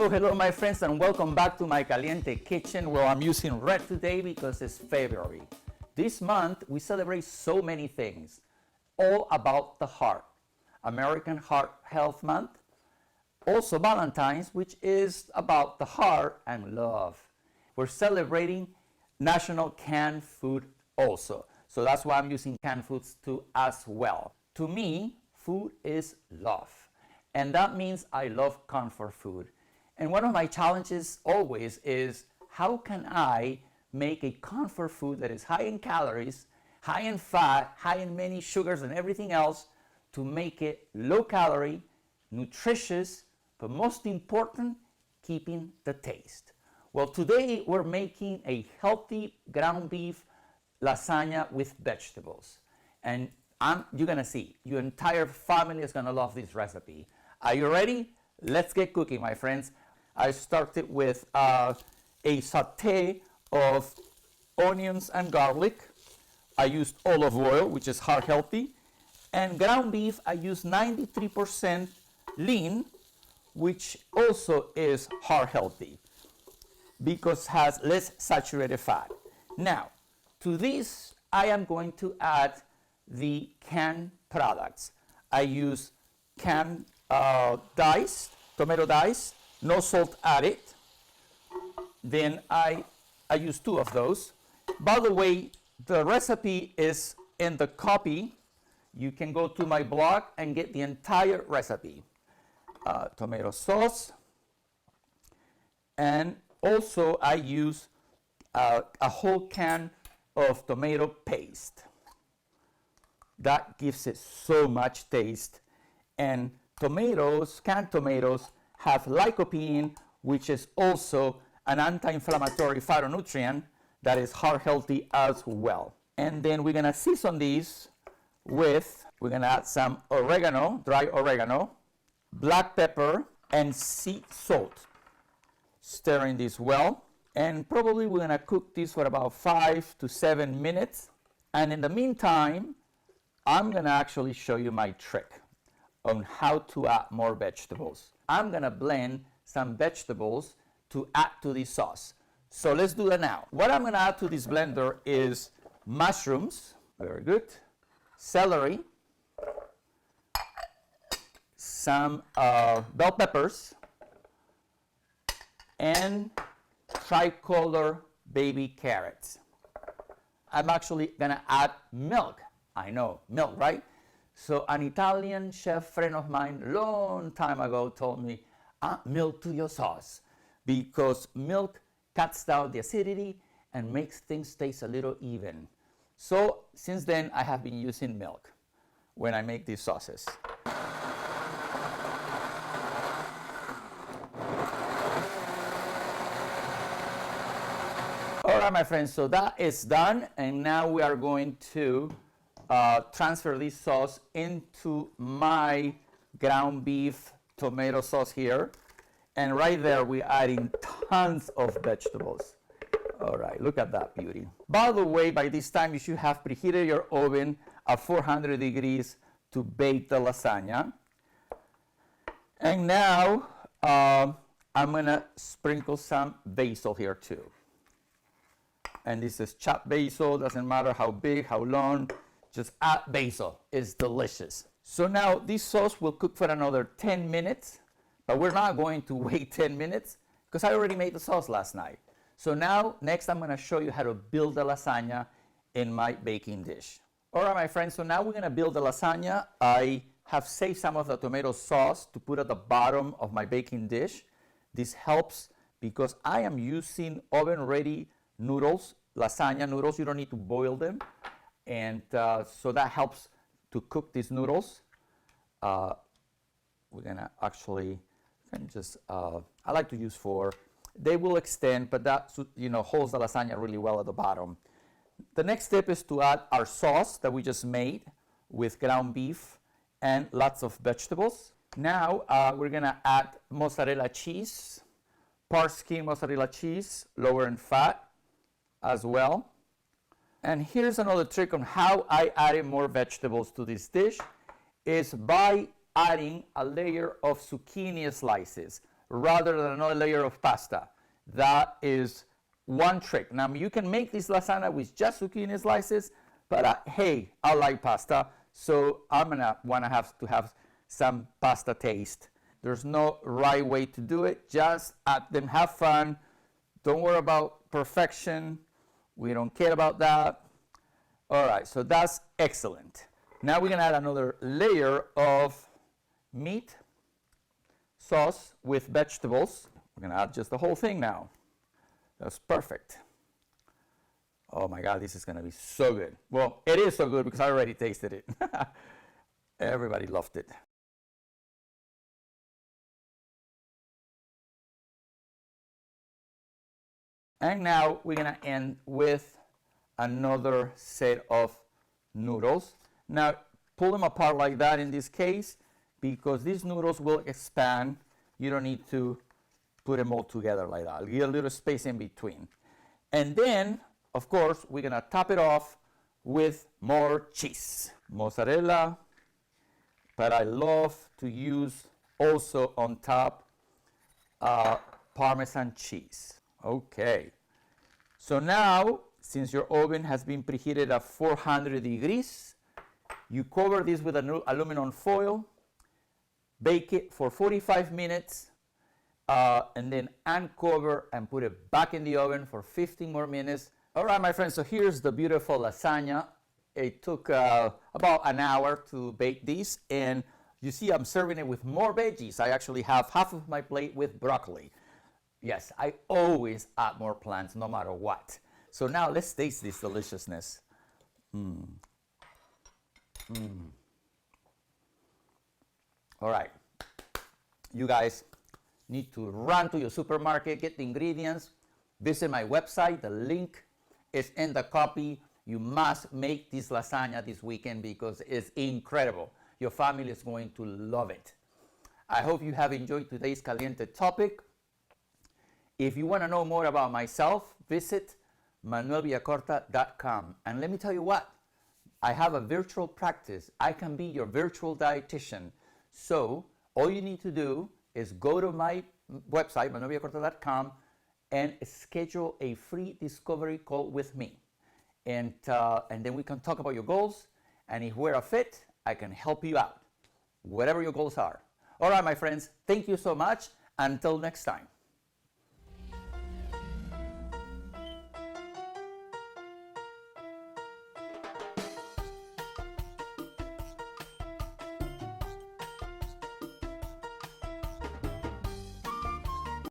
Hello, my friends, and welcome back to my Caliente Kitchen, where I'm using red today because it's February. This month, we celebrate so many things, all about the heart. American Heart Health Month, also Valentine's, which is about the heart and love. We're celebrating National Canned Food also, so that's why I'm using canned foods too as well. To me, food is love, and that means I love comfort food. And one of my challenges always is, how can I make a comfort food that is high in calories, high in fat, high in many sugars and everything else, to make it low calorie, nutritious, but most important, keeping the taste. Well, today we're making a healthy ground beef lasagna with vegetables. And you're gonna see, your entire family is gonna love this recipe. Are you ready? Let's get cooking, my friends. I started with a saute of onions and garlic. I used olive oil, which is heart healthy. And ground beef, I used 93% lean, which also is heart healthy because it has less saturated fat. Now, to this, I am going to add the canned products. I use canned tomato dice, no salt added. Then I use 2 of those. By the way, the recipe is in the copy. You can go to my blog and get the entire recipe. Tomato sauce. And also I use a whole can of tomato paste. That gives it so much taste. And tomatoes, canned tomatoes, have lycopene, which is also an anti-inflammatory phytonutrient that is heart healthy as well. And then we're gonna season these with, we're gonna add some oregano, dry oregano, black pepper, and sea salt. Stirring this well, and probably we're gonna cook this for about 5 to 7 minutes. And in the meantime, I'm gonna actually show you my trick on how to add more vegetables. I'm gonna blend some vegetables to add to this sauce. So let's do that now. What I'm gonna add to this blender is mushrooms, very good, celery, some bell peppers, and tricolor baby carrots. I'm actually gonna add milk. I know, milk, right? So an Italian chef friend of mine long time ago told me, add milk to your sauce because milk cuts down the acidity and makes things taste a little even. So since then, I have been using milk when I make these sauces. All right, my friends, so that is done. And now we are going to transfer this sauce into my ground beef tomato sauce here. And right there, we're adding tons of vegetables. All right, look at that beauty. By the way, by this time, you should have preheated your oven at 400 degrees to bake the lasagna. And now, I'm gonna sprinkle some basil here too. And this is chopped basil, doesn't matter how big, how long, just add basil, it's delicious. So now this sauce will cook for another 10 minutes, but we're not going to wait 10 minutes because I already made the sauce last night. So now, next I'm gonna show you how to build the lasagna in my baking dish. All right, my friends, so now we're gonna build the lasagna. I have saved some of the tomato sauce to put at the bottom of my baking dish. This helps because I am using oven-ready noodles, lasagna noodles. You don't need to boil them. And so that helps to cook these noodles. We're gonna actually, I like to use 4. They will extend, but that holds the lasagna really well at the bottom. The next step is to add our sauce that we just made with ground beef and lots of vegetables. Now we're gonna add mozzarella cheese, Parsky mozzarella cheese, lower in fat as well. And here's another trick on how I added more vegetables to this dish, is by adding a layer of zucchini slices. rather than another layer of pasta. That is one trick. Now you can make this lasagna with just zucchini slices, but hey, I like pasta, so I'm gonna wanna have some pasta taste. There's no right way to do it. Just add them, have fun. Don't worry about perfection. We don't care about that. All right, so that's excellent. Now we're gonna add another layer of meat sauce with vegetables. We're gonna add just the whole thing now. That's perfect. Oh my God, this is gonna be so good. Well, it is so good because I already tasted it. Everybody loved it. And now we're gonna end with another set of noodles. Now pull them apart like that in this case because these noodles will expand. You don't need to put them all together like that. Give a little space in between. And then, of course, we're gonna top it off with more cheese. Mozzarella, but I love to use also on top Parmesan cheese. Okay, so now, since your oven has been preheated at 400 degrees, you cover this with aluminum foil, bake it for 45 minutes, and then uncover and put it back in the oven for 15 more minutes. All right, my friends, so here's the beautiful lasagna. It took about an hour to bake this, and you see I'm serving it with more veggies. I actually have half of my plate with broccoli. Yes, I always add more plants no matter what. So now let's taste this deliciousness. All right, you guys need to run to your supermarket, get the ingredients, visit my website. The link is in the copy. You must make this lasagna this weekend because it's incredible. Your family is going to love it. I hope you have enjoyed today's caliente topic. If you want to know more about myself, visit Villacorta.com. And let me tell you what, I have a virtual practice. I can be your virtual dietitian. So all you need to do is go to my website, Villacorta.com, and schedule a free discovery call with me. And then we can talk about your goals. And if we're a fit, I can help you out, whatever your goals are. All right, my friends, thank you so much. Until next time.